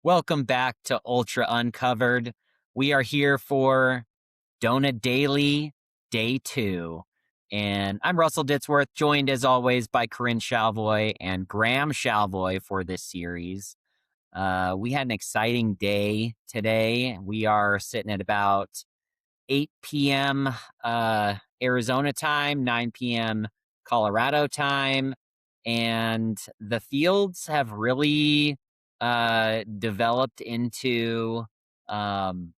Welcome back to Ultra Uncovered. We are here for Dona Daily, Day 2. And I'm Russell Ditzworth, joined as always by Corinne Shalvoy and Graham Shalvoy for this series. We had an exciting day today. We are sitting at about 8 p.m. Arizona time, 9 p.m. Colorado time. And the fields have really developed into some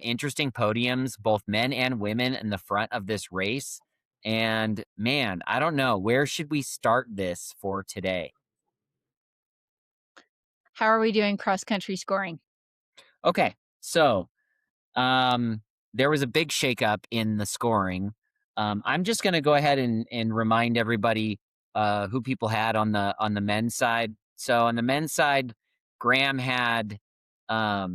interesting podiums, both men and women in the front of this race. And man, I don't know, where should we start this for today? How are we doing cross-country scoring? Okay, so there was a big shakeup in the scoring. I'm just going to go ahead and remind everybody who people had on the men's side. So on the men's side, Graham had Joe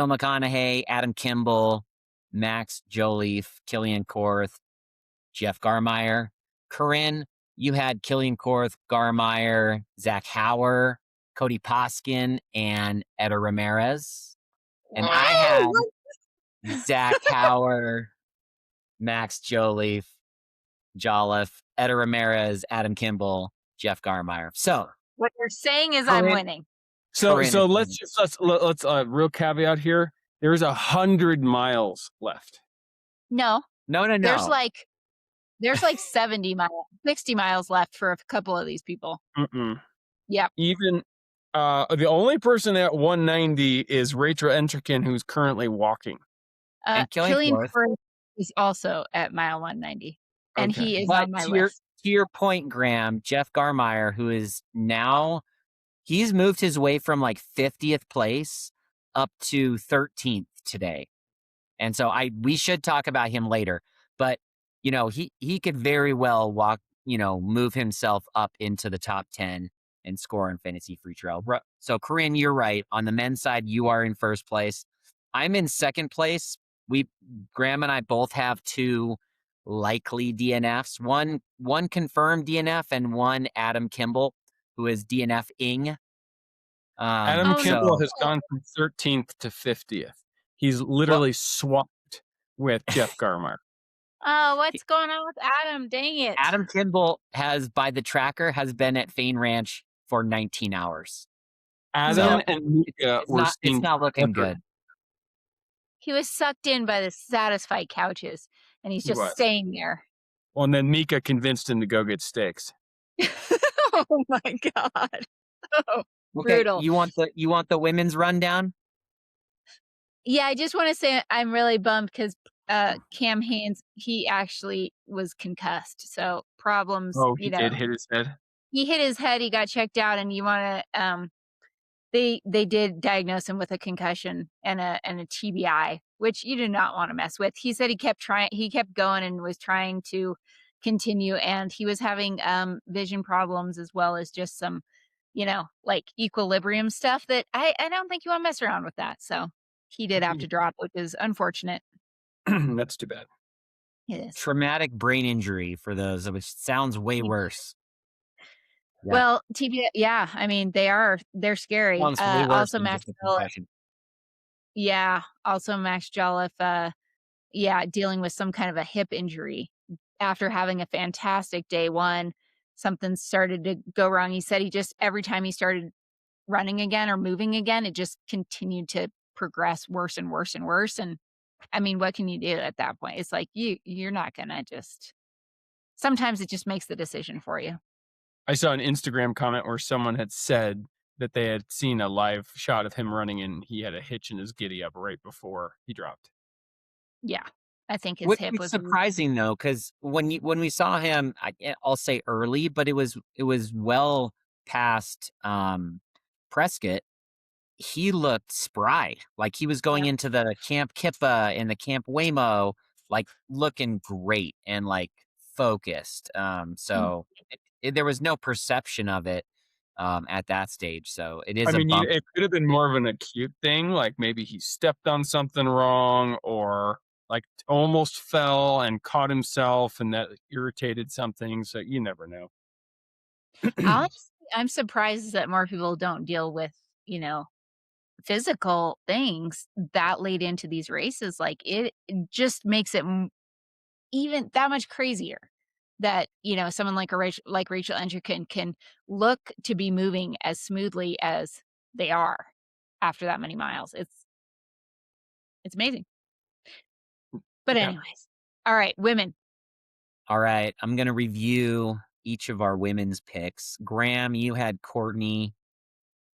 McConaughey, Adam Kimball, Max Joleaf, Killian Korth, Jeff Garmire. Corinne, you had Killian Korth, Garmire, Zach Hauer, Cody Poskin, and Etta Ramirez. And I had Zach Hauer, Max Joleaf, Etta Ramirez, Adam Kimball, Jeff Garmire. So what you're saying is I'm winning. So let's real caveat here. There's 100 miles left. No. There's like 70 miles, 60 miles left for a couple of these people. Yeah. Even the only person at 190 is Rachel Entrekin, who's currently walking. And Killian Korth is also at mile 190, and he is on my list. To your point, Graham, Jeff Garmire, who is now, he's moved his way from like 50th place up to 13th today. And so we should talk about him later. But, you know, he could very well move himself up into the top 10 and score in Fantasy Free Trail. So, Corinne, you're right. On the men's side, you are in first place. I'm in second place. Graham and I both have two likely DNFs. One confirmed DNF and one Adam Kimball, who is DNF-ing. Adam Kimball has gone from 13th to 50th. He's literally swapped with Jeff Garmire. Oh, what's going on with Adam? Dang it. Adam Kimball by the tracker, has been at Fain Ranch for 19 hours. Adam and Mika it's not looking good. He was sucked in by the Satisfied couches, and he's just staying there. Well, and then Mika convinced him to go get steaks. Oh my God. Oh, okay, brutal. You want the women's rundown? Yeah, I just want to say I'm really bummed because Cam Haynes, he actually was concussed. So problems. Oh, he did hit his head? He hit his head. He got checked out, and you want to they did diagnose him with a concussion and a TBI, which you do not want to mess with. He said he kept going and was trying to continue, and he was having vision problems as well as just some, like equilibrium stuff that I don't think you want to mess around with that. So he did have to drop, which is unfortunate. That's too bad. It is. Traumatic brain injury for those, which sounds way worse. Yeah. Well, TBI, yeah, I mean, they're scary. Also Max Jolliffe. Yeah, also Max Jolliffe, dealing with some kind of a hip injury after having a fantastic day one. Something started to go wrong. He said every time he started running again or moving again, it just continued to progress worse and worse and worse. And I mean, what can you do at that point? It's like you're not gonna sometimes it just makes the decision for you. I saw an Instagram comment where someone had said that they had seen a live shot of him running and he had a hitch in his giddy up right before he dropped. Yeah, I think his hip was surprising though, because when we saw him, I'll say early, but it was well past Prescott. He looked spry, like he was going into the Camp Kippa and the Camp Waymo, like looking great and like focused. So there was no perception of it at that stage. So it is. It could have been more of an acute thing, like maybe he stepped on something wrong or like almost fell and caught himself, and that irritated something. So you never know. Honestly, I'm surprised that more people don't deal with physical things that laid into these races. Like it just makes it even that much crazier that, someone like Rachel Entrekin can look to be moving as smoothly as they are after that many miles. It's amazing. But anyways, all right, women. All right, I'm going to review each of our women's picks. Graham, you had Courtney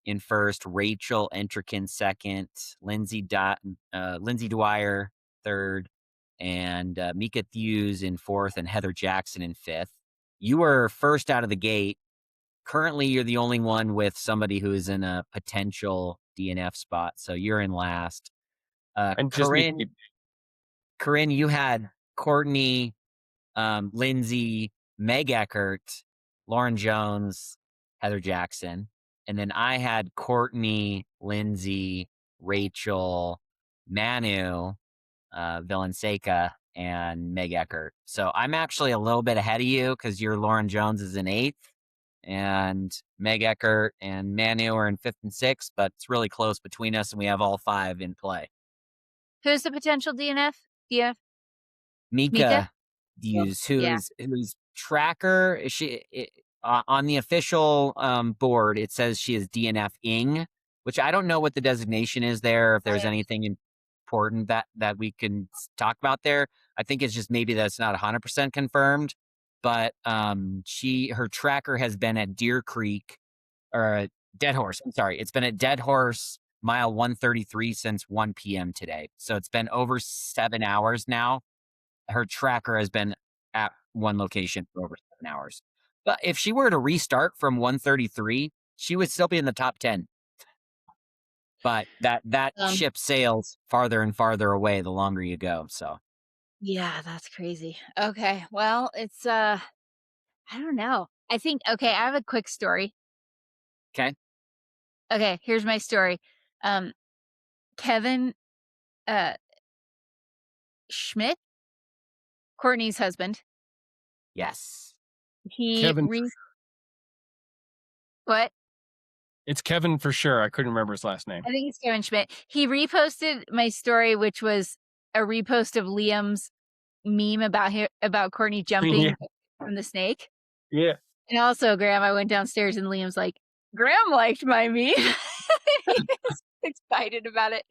in first, Rachel Entrekin second, Lindsay Dwyer third, and Mika Thews in fourth, and Heather Jackson in fifth. You were first out of the gate. Currently, you're the only one with somebody who is in a potential DNF spot, so you're in last. And Corinne, you had Courtney, Lindsay, Meg Eckert, Lauren Jones, Heather Jackson. And then I had Courtney, Lindsay, Rachel, Manu, Villaseca, and Meg Eckert. So I'm actually a little bit ahead of you because your Lauren Jones is in eighth, and Meg Eckert and Manu are in fifth and sixth, but it's really close between us, and we have all five in play. Who's the potential DNF? Mika Thews, whose tracker on the official board, it says she is DNF-ing, which I don't know what the designation is there, if there's anything important that we can talk about there. I think it's just maybe that's not 100% confirmed, but her tracker has been at Deer Creek, or Dead Horse. I'm sorry. It's been at Dead Horse mile 133 since 1 p.m. today. So it's been over 7 hours now. Her tracker has been at one location for over 7 hours. But if she were to restart from 133, she would still be in the top 10. But that ship sails farther and farther away the longer you go. So yeah, that's crazy. Okay, well, it's I don't know. I have a quick story. Okay, here's my story. Kevin Schmidt, Courtney's husband. Yes. What? It's Kevin for sure. I couldn't remember his last name. I think it's Kevin Schmidt. He reposted my story, which was a repost of Liam's meme about Courtney jumping from the snake. Yeah. And also, Graham, I went downstairs and Liam's like, Graham liked my meme. He was excited about it.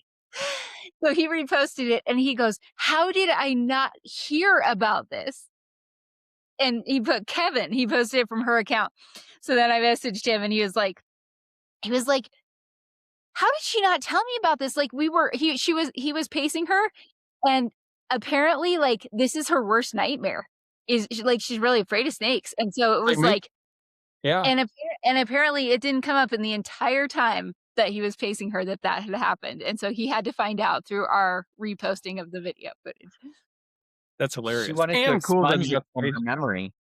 So he reposted it and he goes, how did I not hear about this? And he put Kevin. He posted it from her account. So then I messaged him and he was like, how did she not tell me about this? Like he was pacing her, and apparently like this is her worst nightmare. She's really afraid of snakes. And so it was yeah. And apparently it didn't come up in the entire time that he was pacing her that had happened. And so he had to find out through our reposting of the video footage. That's hilarious. She wanted to expunge it from her memory.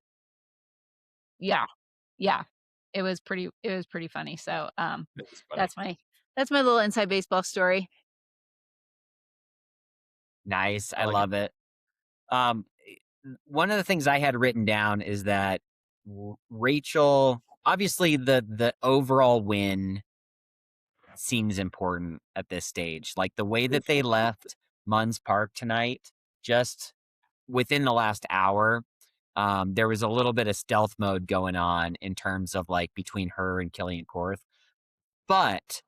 Yeah. Yeah. It was pretty funny. So that's my little inside baseball story. Nice. I love it. One of the things I had written down is that Rachel, obviously the overall win seems important at this stage. Like the way that they left Munns Park tonight, just within the last hour, there was a little bit of stealth mode going on in terms of like between her and Killian Korth. But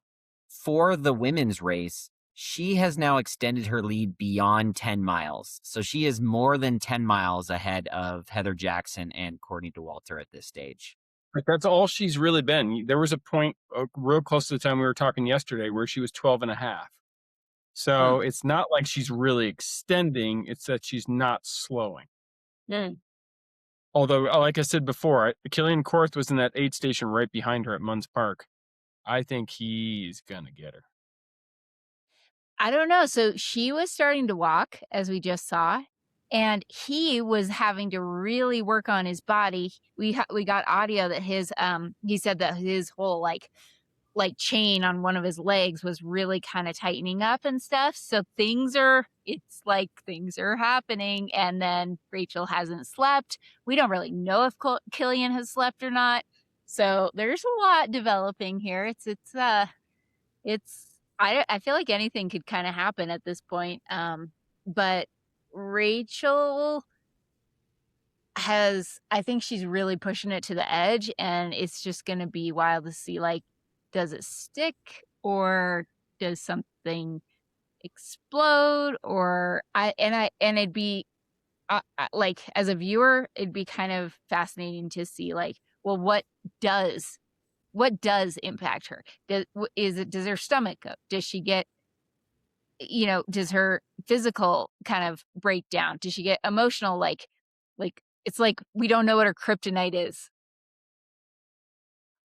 for the women's race, she has now extended her lead beyond 10 miles. So she is more than 10 miles ahead of Heather Jackson and Courtney Dauwalter at this stage. But that's all she's really been. There was a point real close to the time we were talking yesterday where she was 12 and a half. So it's not like she's really extending. It's that she's not slowing. Although, like I said before, Killian Korth was in that 8 station right behind her at Munns Park. I think he's going to get her. I don't know. So she was starting to walk, as we just saw, and he was having to really work on his body. We got audio that he said that his whole like chain on one of his legs was really kind of tightening up and stuff. So things are happening. And then Rachel hasn't slept. We don't really know if Killian has slept or not. So there's a lot developing here. It's I feel like anything could kind of happen at this point. But Rachel I think she's really pushing it to the edge, and it's just going to be wild to see, like, does it stick or does something explode? Or it'd be like, as a viewer, it'd be kind of fascinating to see, like, well, what does impact her? Does her stomach go? Does she get, does her physical kind of break down? Does she get emotional? Like it's like we don't know what her kryptonite is.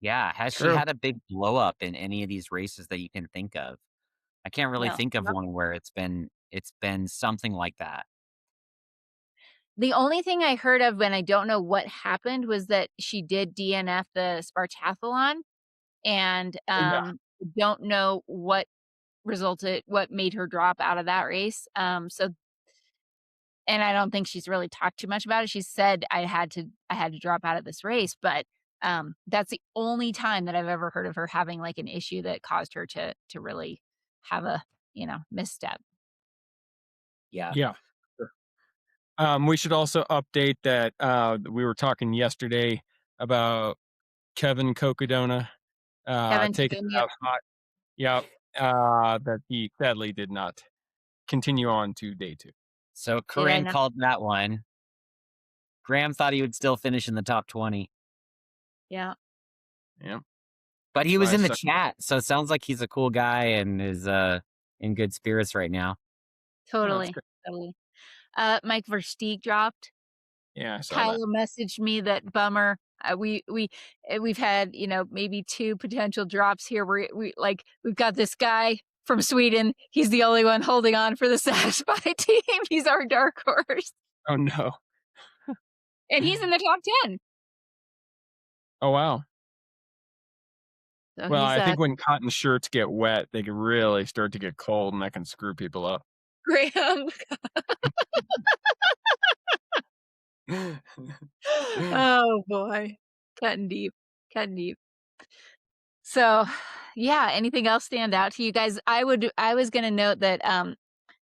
Yeah. Has she had a big blow up in any of these races that you can think of? I can't really think of one where it's been something like that. The only thing I heard of, when I don't know what happened, was that she did DNF the Spartathlon, and don't know what made her drop out of that race. And I don't think she's really talked too much about it. She said I had to drop out of this race, but that's the only time that I've ever heard of her having, like, an issue that caused her to really have a, misstep. Yeah. Yeah. We should also update that we were talking yesterday about Kevin Cocodona taking out hot. Yeah. That he sadly did not continue on to day 2. So Corinne called that one. Graham thought he would still finish in the top 20. Yeah. Yeah. But he was in the chat, so it sounds like he's a cool guy and is in good spirits right now. Totally. Totally. Mike Versteeg dropped. Yeah, I saw Kyla messaged me that, bummer. We've had, maybe 2 potential drops here. We've got this guy from Sweden. He's the only one holding on for the Satisfy team. He's our dark horse. Oh no. And he's in the top 10. Oh wow. So well, I think when cotton shirts get wet, they can really start to get cold, and that can screw people up. Graham. Oh boy. Cutting deep. So, yeah, anything else stand out to you guys? I was going to note that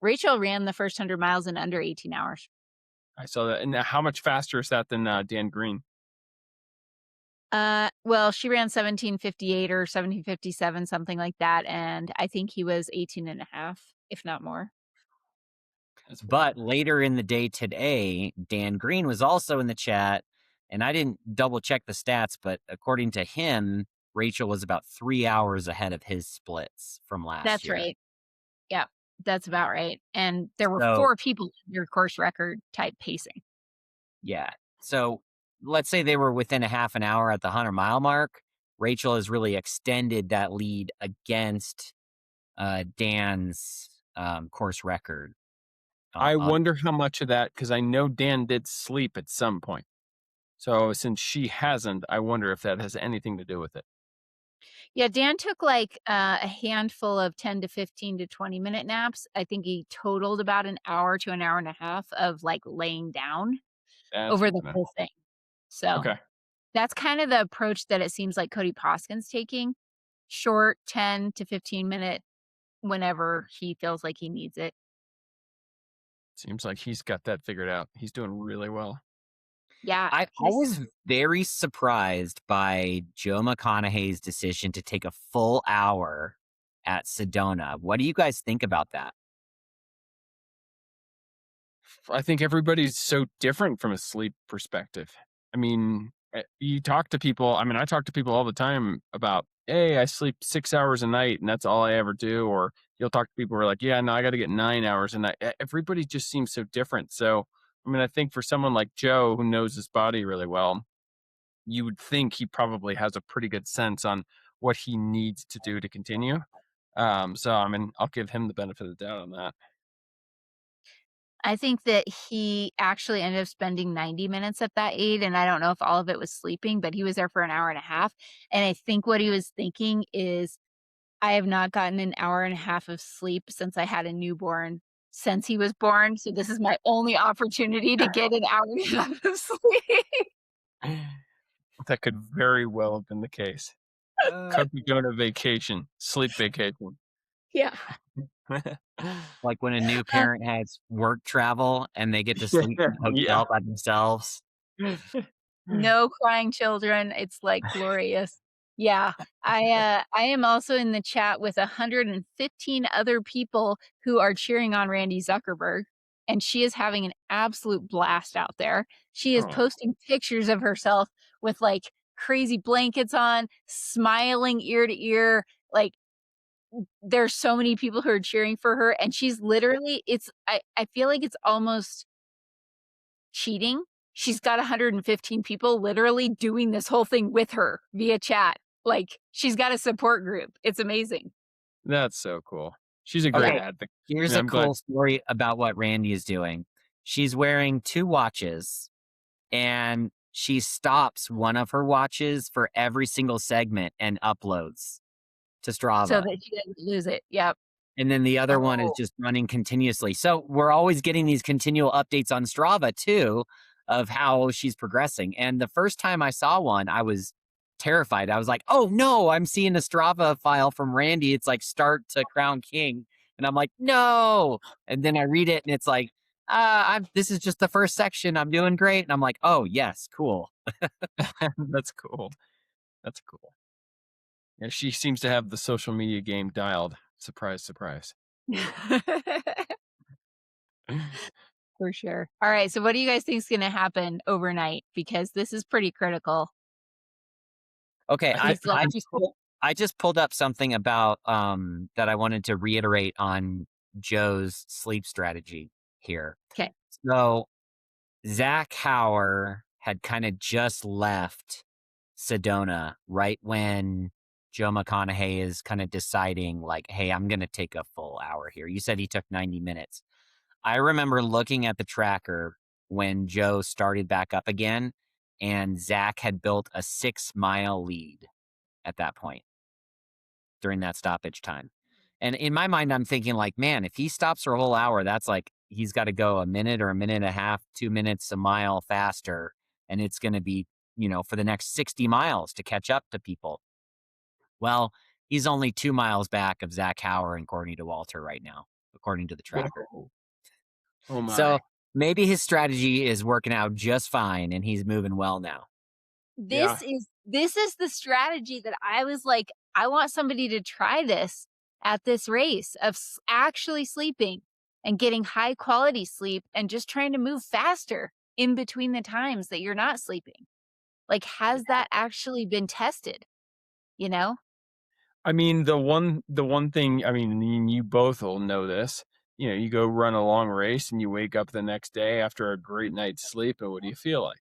Rachel ran the first 100 miles in under 18 hours. I saw that. And how much faster is that than Dan Green? Well, she ran 17:58 or 17:57, something like that, and I think he was 18 and a half, if not more. But later in the day today, Dan Green was also in the chat, and I didn't double check the stats, but according to him, Rachel was about 3 hours ahead of his splits from last year. That's right. Yeah, that's about right. And there were 4 people in your course record type pacing. Yeah. So let's say they were within a half an hour at the 100-mile mark. Rachel has really extended that lead against Dan's course record. I wonder how much of that, because I know Dan did sleep at some point. So since she hasn't, I wonder if that has anything to do with it. Yeah, Dan took like a handful of 10 to 15 to 20-minute naps. I think he totaled about an hour to an hour and a half of, like, laying down over the whole thing. So that's kind of the approach that it seems like Cody Poskin's taking. Short 10 to 15-minute whenever he feels like he needs it. Seems like he's got that figured out. He's doing really well. Yeah. I was very surprised by Joe McConaughey's decision to take a full hour at Sedona. What do you guys think about that? I think everybody's so different from a sleep perspective. I mean, you talk to people. I mean, I talk to people all the time about, hey, I sleep 6 hours a night and that's all I ever do. Or you'll talk to people who are like, yeah, no, I got to get 9 hours a night. Everybody just seems so different. So, I mean, I think for someone like Joe, who knows his body really well, you would think he probably has a pretty good sense on what he needs to do to continue. So, I mean, I'll give him the benefit of the doubt on that. I think that he actually ended up spending 90 minutes at that aid, and I don't know if all of it was sleeping, but he was there for an hour and a half. And I think what he was thinking is, I have not gotten an hour and a half of sleep since I had a newborn since he was born. So this is my only opportunity to get an hour and a half of sleep. That could very well have been the case. Cookie donut vacation, sleep vacation. Yeah. Like when a new parent has work travel and they get to sleep in a hotel by themselves. No crying children. It's like glorious. Yeah. I am also in the chat with 115 other people who are cheering on Randy Zuckerberg, and she is having an absolute blast out there. She is posting pictures of herself with like crazy blankets on, smiling ear to ear. Like there's so many people who are cheering for her, and she's literally I feel like it's almost cheating. She's got 115 people literally doing this whole thing with her via chat. Like she's got a support group. It's amazing. That's so cool. She's a great advocate. Here's a cool story about what Randy is doing. She's wearing 2 watches, and she stops one of her watches for every single segment and uploads to Strava. So that she doesn't lose it. Yep. And then the other one is just running continuously. So we're always getting these continual updates on Strava too of how she's progressing. And the first time I saw one, I was terrified. I was like, oh no, I'm seeing a Strava file from Randy. It's like start to Crown King. And I'm like, no. And then I read it and it's like, this is just the first section. I'm doing great. And I'm like, oh yes, cool. That's cool. That's cool. Yeah, she seems to have the social media game dialed. Surprise, surprise. For sure. All right. So what do you guys think is going to happen overnight? Because this is pretty critical. Okay. I just pulled up something about that I wanted to reiterate on Joe's sleep strategy here. Okay. So Zach Hauer had kind of just left Sedona right when Joe McConaughey is kind of deciding like, hey, I'm going to take a full hour here. You said he took 90 minutes. I remember looking at the tracker when Joe started back up again, and Zach had built a 6-mile lead at that point during that stoppage time. And in my mind, I'm thinking like, man, if he stops for a whole hour, that's like, he's got to go a minute or a minute and a half, 2 minutes a mile faster. And it's going to be, for the next 60 miles to catch up to people. Well, he's only 2 miles back of Zach Hauer and Courtney Dauwalter right now, according to the tracker. Oh my. So maybe his strategy is working out just fine and he's moving well now. This is the strategy that I was like, I want somebody to try this at this race of actually sleeping and getting high quality sleep and just trying to move faster in between the times that you're not sleeping. Like, has that actually been tested? I mean, the one thing, I mean, you both will know this. You go run a long race and you wake up the next day after a great night's sleep, and what do you feel like?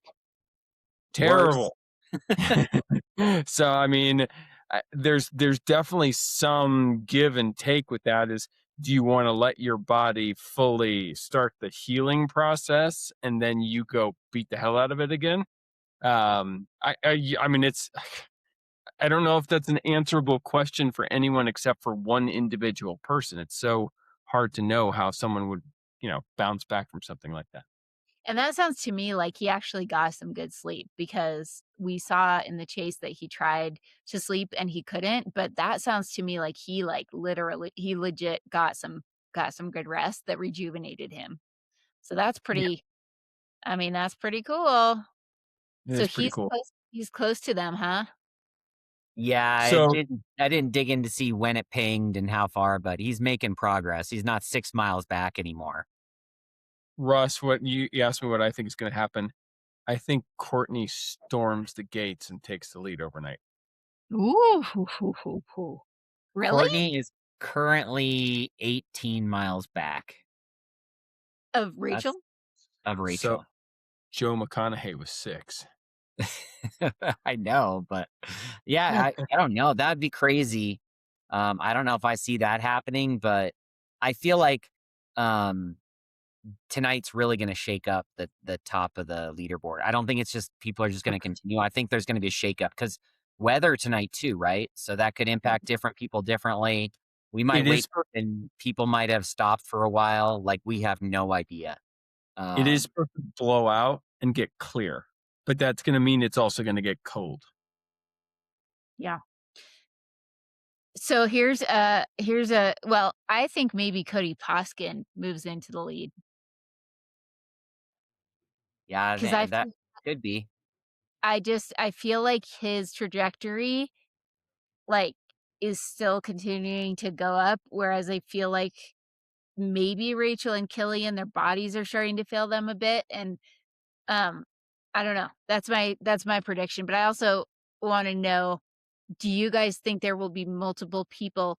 Terrible. So, I mean, there's definitely some give and take with that. Is do you want to let your body fully start the healing process and then you go beat the hell out of it again? I mean, I don't know if that's an answerable question for anyone except for one individual person. It's so hard to know how someone would, bounce back from something like that. And that sounds to me like he actually got some good sleep, because we saw in the chase that he tried to sleep and he couldn't. But that sounds to me like he he legit got some good rest that rejuvenated him. So that's pretty. Yeah. I mean, that's pretty cool. So he's close to them, huh? Yeah, so, I didn't dig in to see when it pinged and how far, but he's making progress. He's not 6 miles back anymore. Russ, what you asked me what I think is going to happen. I think Courtney storms the gates and takes the lead overnight. Ooh. Really? Courtney is currently 18 miles back. Of Rachel? Of Rachel. So, Joe McConaughey was 6. I know, but yeah, I don't know. That'd be crazy. I don't know if I see that happening, but I feel like tonight's really going to shake up the top of the leaderboard. I don't think it's just people are just going to continue. I think there's going to be a shakeup because weather tonight too, right? So that could impact different people differently. We might wait and people might have stopped for a while. Like we have no idea. It is supposed to blow out and get clear, but that's going to mean it's also going to get cold. Yeah. So here's a well, I think maybe Cody Poskin moves into the lead Yeah, because that could be. I feel like his trajectory, like, is still continuing to go up, whereas I feel like maybe Rachel and Killian, their bodies are starting to fail them a bit, and, um, I don't know. That's my prediction, but I also wanna know, do you guys think there will be multiple people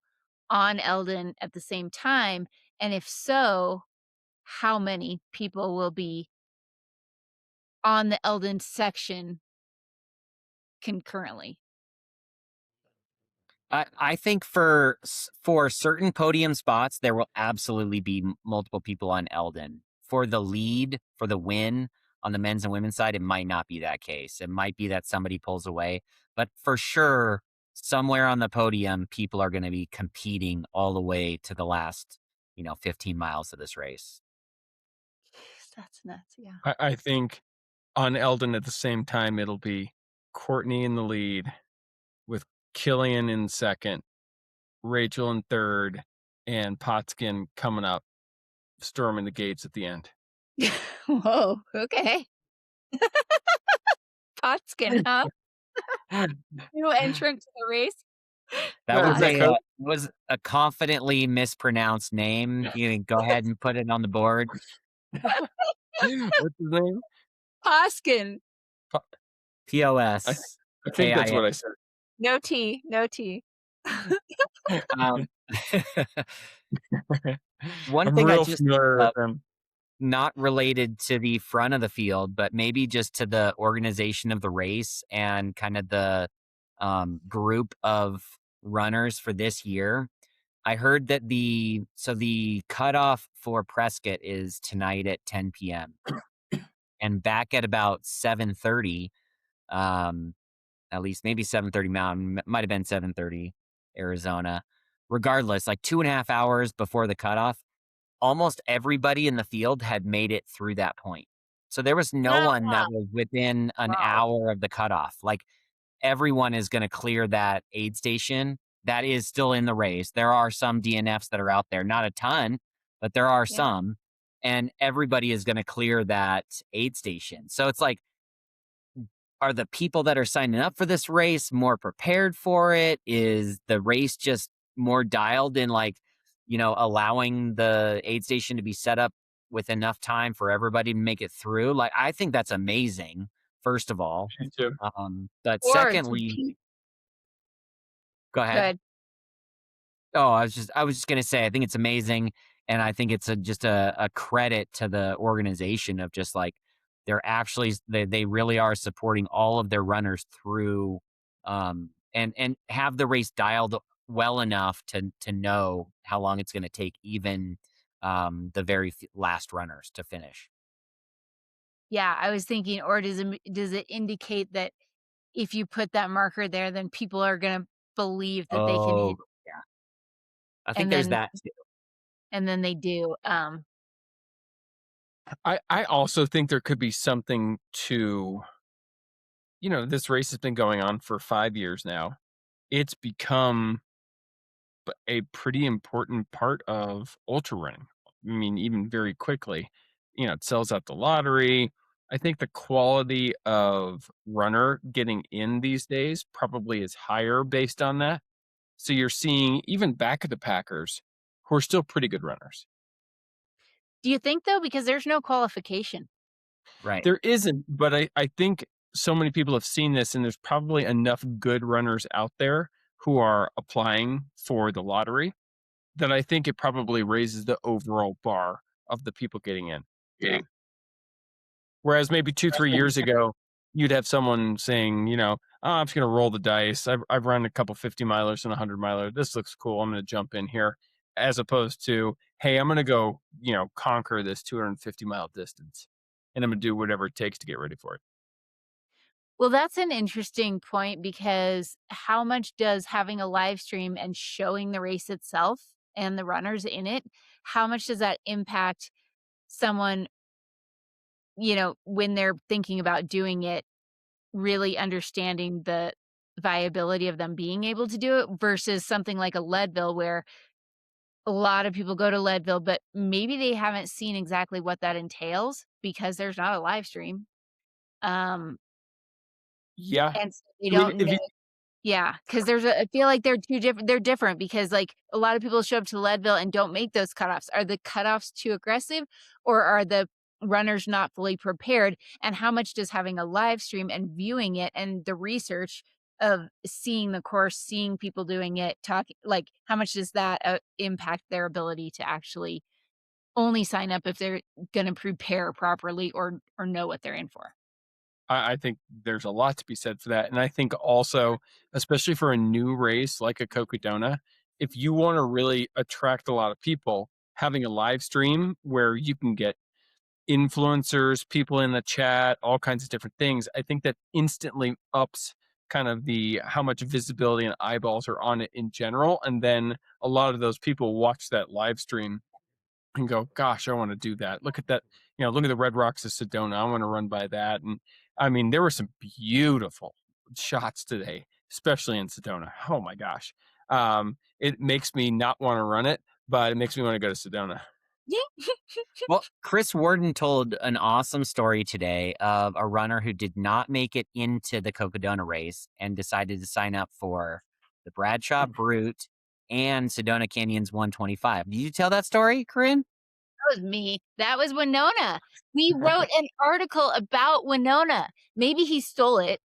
on Eldon at the same time? And if so, how many people will be on the Eldon section concurrently? I think for certain podium spots, there will absolutely be multiple people on Eldon. For the lead, for the win on the men's and women's side, it might not be that case. It might be that somebody pulls away, but for sure, somewhere on the podium, people are going to be competing all the way to the last, 15 miles of this race. That's nuts, yeah. I think on Eldon at the same time, it'll be Courtney in the lead with Killian in second, Rachel in third, and Potskin coming up, storming the gates at the end. Whoa, okay. Potskin, huh? New entrant to the race? That Yeah, was a confidently mispronounced name. You can go ahead and put it on the board. What's his name? Poskin. POS. I think that's what I said. No T, no T. One I'm thing I real just familiar with them. not related to the front of the field, but maybe just to the organization of the race and kind of the group of runners for this year. I heard that the cutoff for Prescott is tonight at 10 p.m. and back at about 7:30. At least maybe 7:30 Mountain, might have been 7:30 Arizona. Regardless, like 2.5 hours before the cutoff, almost everybody in the field had made it through that point. So there was no one that was within an hour of the cutoff. Like everyone is going to clear that aid station that is still in the race. There are some DNFs that are out there, not a ton, but there are some. And everybody is going to clear that aid station. So it's like, are the people that are signing up for this race more prepared for it? Is the race just more dialed in, like, allowing the aid station to be set up with enough time for everybody to make it through? Like, I think that's amazing, first of all. Me too. But secondly, go ahead. Good. Oh, I was just gonna say, I think it's amazing, and I think it's just a credit to the organization of just like they really are supporting all of their runners through, and have the race dialed well enough to know how long it's going to take, even the very last runners to finish. Yeah, I was thinking, or does it indicate that if you put that marker there, then people are gonna believe that they can hit, Oh, yeah, I think and there's then that too. they do. I also think there could be something to, this race has been going on for 5 years now. It's become a pretty important part of ultra running. I mean, even very quickly, it sells out the lottery. I think the quality of runner getting in these days probably is higher based on that. So you're seeing even back of the Packers who are still pretty good runners. Do you think though, because there's no qualification? Right. There isn't, but I think so many people have seen this, and there's probably enough good runners out there who are applying for the lottery that I think it probably raises the overall bar of the people getting in. Yeah. Whereas maybe 2-3 years ago, you'd have someone saying, oh, I'm just going to roll the dice. I've run a couple 50 milers and 100 miler. This looks cool. I'm going to jump in here, as opposed to, hey, I'm going to go, conquer this 250-mile distance, and I'm going to do whatever it takes to get ready for it. Well, that's an interesting point, because how much does having a live stream and showing the race itself and the runners in it, how much does that impact someone, when they're thinking about doing it, really understanding the viability of them being able to do it versus something like a Leadville where a lot of people go to Leadville, but maybe they haven't seen exactly what that entails because there's not a live stream. Yeah. And so they I mean, don't if know. you, Yeah, because I feel like they're they're different because, like, a lot of people show up to Leadville and don't make those cutoffs. Are the cutoffs too aggressive, or are the runners not fully prepared? And how much does having a live stream and viewing it and the research of seeing the course, seeing people doing it, talking, like, how much does that, impact their ability to actually only sign up if they're gonna prepare properly or know what they're in for? I think there's a lot to be said for that. And I think also, especially for a new race like a Cocodona, if you want to really attract a lot of people, having a live stream where you can get influencers, people in the chat, all kinds of different things, I think that instantly ups kind of the how much visibility and eyeballs are on it in general. And then a lot of those people watch that live stream and go, gosh, I want to do that. Look at that. Look at the Red Rocks of Sedona. I want to run by that. And I mean, there were some beautiful shots today, especially in Sedona. Oh my gosh. It makes me not want to run it, but it makes me want to go to Sedona. Well, Chris Warden told an awesome story today of a runner who did not make it into the Cocodona race and decided to sign up for the Bradshaw Brute and Sedona Canyons 125. Did you tell that story, Corinne? That was me. That was Winona. We wrote an article about Winona. Maybe he stole it.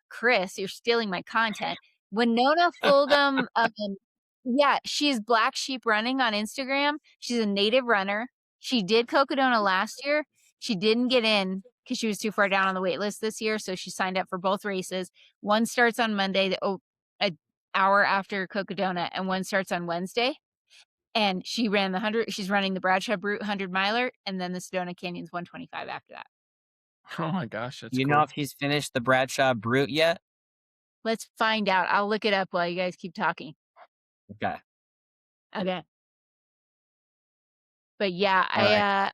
Chris, you're stealing my content. Winona Fulgham, yeah, she's Black Sheep Running on Instagram. She's a native runner. She did Cocodona last year. She didn't get in because she was too far down on the wait list this year, so she signed up for both races. One starts on Monday, an hour after Cocodona, and one starts on Wednesday. And she ran the 100. She's running the Bradshaw Brute 100 miler and then the Sedona Canyons 125 after that. Oh my gosh, that's You cool. know if he's finished the Bradshaw Brute yet? Let's find out. I'll look it up while you guys keep talking. Okay. But yeah, I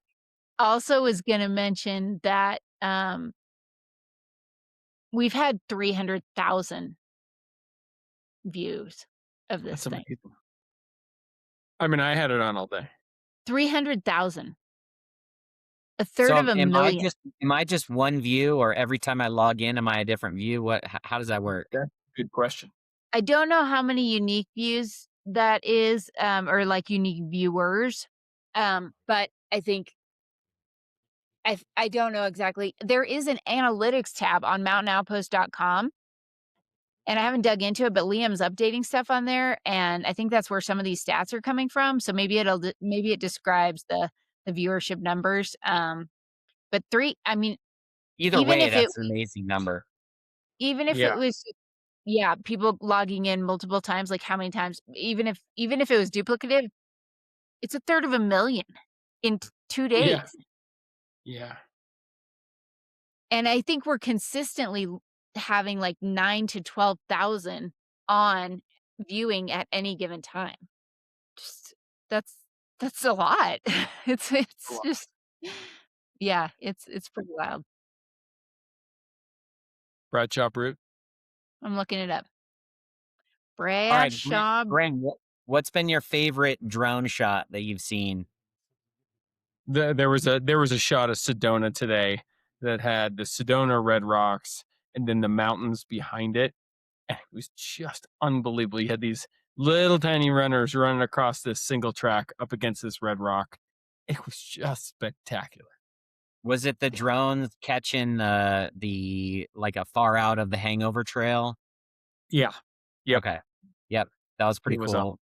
also was gonna mention that we've had 300,000 views of this thing. Amazing. I mean, I had it on all day. 300,000. A third of a million. Am I just one view, or every time I log in, am I a different view? How does that work? That's a good question. I don't know how many unique views that is, or like unique viewers. But I think I don't know exactly. There is an analytics tab on mountainoutpost.com. And I haven't dug into it, but Liam's updating stuff on there, and I think that's where some of these stats are coming from. So maybe it describes the viewership numbers. But I mean, either way, that's an amazing number. Even if it was, people logging in multiple times, like how many times? Even if it was duplicative, it's a third of a million in 2 days. Yeah. And I think we're consistently having like 9 to 12,000 on viewing at any given time. Just that's a lot. It's just, yeah, it's pretty wild. Bradshaw Brute. I'm looking it up. Bradshaw. Graham, what's been your favorite drone shot that you've seen? There was a shot of Sedona today that had the Sedona Red Rocks and then the mountains behind it. And it was just unbelievable. You had these little tiny runners running across this single track up against this red rock. It was just spectacular. Was it the drones catching the like a far out of the hangover trail? Yeah. Yep. Okay. Yep. That was pretty cool.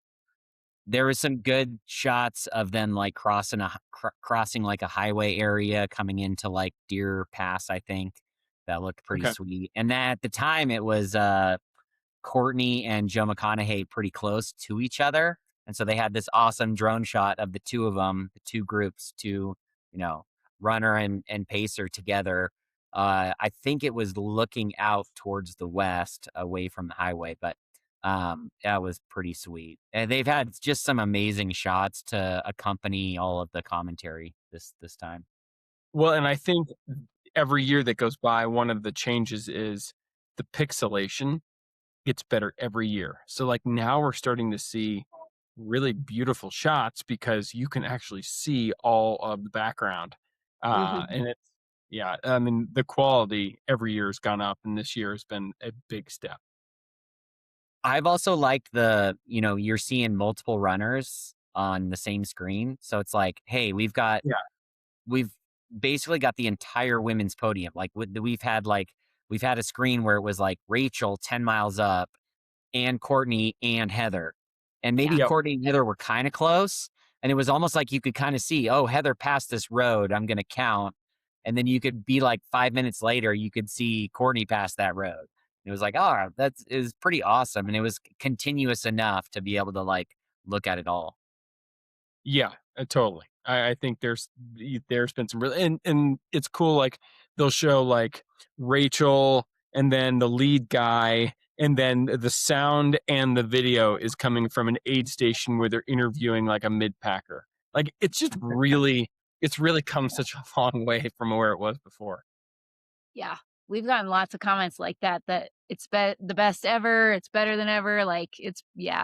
There was some good shots of them like crossing like a highway area coming into like Deer Pass, I think. That looked pretty sweet. And then at the time it was Courtney and Joe McConaughey pretty close to each other. And so they had this awesome drone shot of the two of them, the two groups, runner and pacer together. I think it was looking out towards the west away from the highway, but that was pretty sweet. And they've had just some amazing shots to accompany all of the commentary this time. Well, and I think every year that goes by, one of the changes is the pixelation. gets better every year. So like now we're starting to see really beautiful shots because you can actually see all of the background. And it's, yeah, I mean, the quality every year has gone up, and this year has been a big step. I've also liked you're seeing multiple runners on the same screen. So it's like, hey, we've basically got the entire women's podium. Like we've had a screen where it was like Rachel 10 miles up and Courtney and Heather. And maybe Courtney and Heather were kind of close. And it was almost like you could kind of see, oh, Heather passed this road, I'm going to count. And then you could be like 5 minutes later, you could see Courtney pass that road. And it was like, oh, that is pretty awesome. And it was continuous enough to be able to like look at it all. Yeah, totally. I think there's been some really, and it's cool. Like they'll show like Rachel and then the lead guy, and then the sound and the video is coming from an aid station where they're interviewing like a mid-packer. Like it's just really come such a long way from where it was before. Yeah, we've gotten lots of comments like that it's the best ever. It's better than ever. Like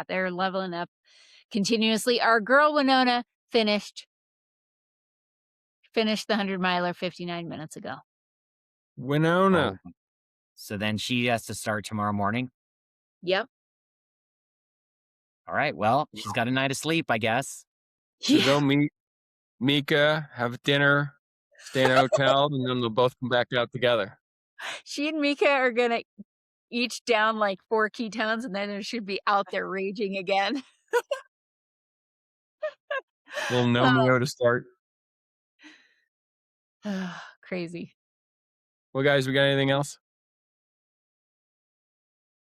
they're leveling up continuously. Our girl Winona finished the 100-miler 59 minutes ago. Winona. Oh. So then she has to start tomorrow morning? Yep. All right. Well, she's got a night of sleep, I guess. So go meet Mika, have dinner, stay in a hotel, and then they'll both come back out together. She and Mika are going to each down like 4 ketones, and then they should be out there raging again. Little no-mio to start. Crazy. Well, guys, we got anything else?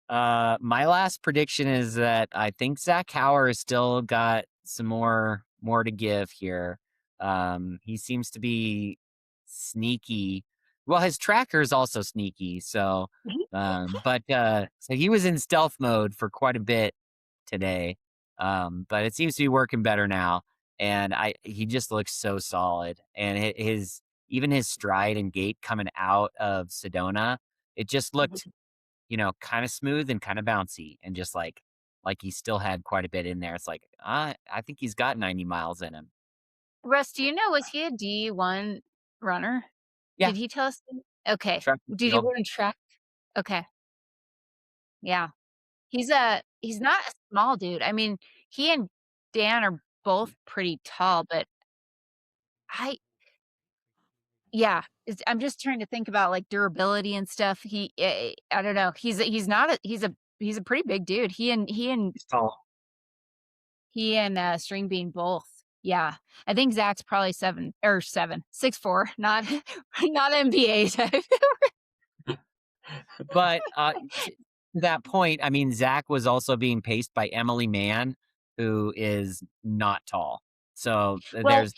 My last prediction is that I think Zach Hauer has still got some more to give here. He seems to be sneaky. Well, his tracker is also sneaky. So, so he was in stealth mode for quite a bit today. But it seems to be working better now. And he just looks so solid. And even his stride and gait coming out of Sedona, it just looked kind of smooth and kind of bouncy, and just like he still had quite a bit in there. It's like, I think he's got 90 miles in him. Russ, do you know, was he a D1 runner? Yeah. Did he tell us? Okay. Did you run track? Okay. Yeah. He's not a small dude. I mean, he and Dan are both pretty tall, but I'm just trying to think about like durability and stuff. I don't know. He's a pretty big dude. He's tall. He and String Bean both. Yeah. I think Zach's probably 6'4", not NBA type. But to that point, I mean, Zach was also being paced by Emily Mann, who is not tall. So but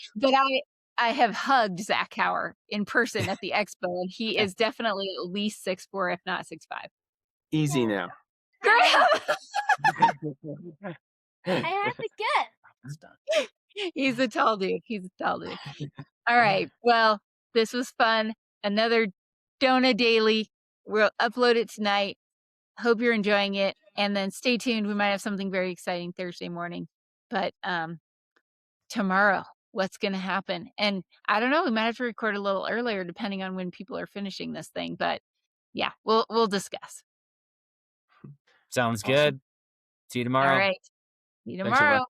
I have hugged Zach Hauer in person at the expo, and he is definitely at least 6'4", if not 6'5". Easy now. Graham! I have to get. He's a tall dude. All right. Well, this was fun. Another Dona Daily. We'll upload it tonight. Hope you're enjoying it. And then stay tuned. We might have something very exciting Thursday morning. But tomorrow, what's going to happen? And I don't know. We might have to record a little earlier depending on when people are finishing this thing. But yeah, we'll discuss. Sounds good. See you tomorrow. All right. See you tomorrow.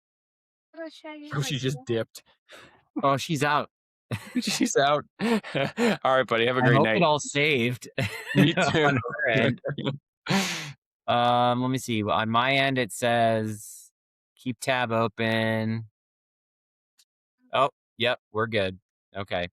Oh, she just dipped. Oh, she's out. She's out. All right, buddy. Have a great night. It all saved. Me too. On her end. Let me see. On my end, it says keep tab open. Oh, yep, we're good. Okay.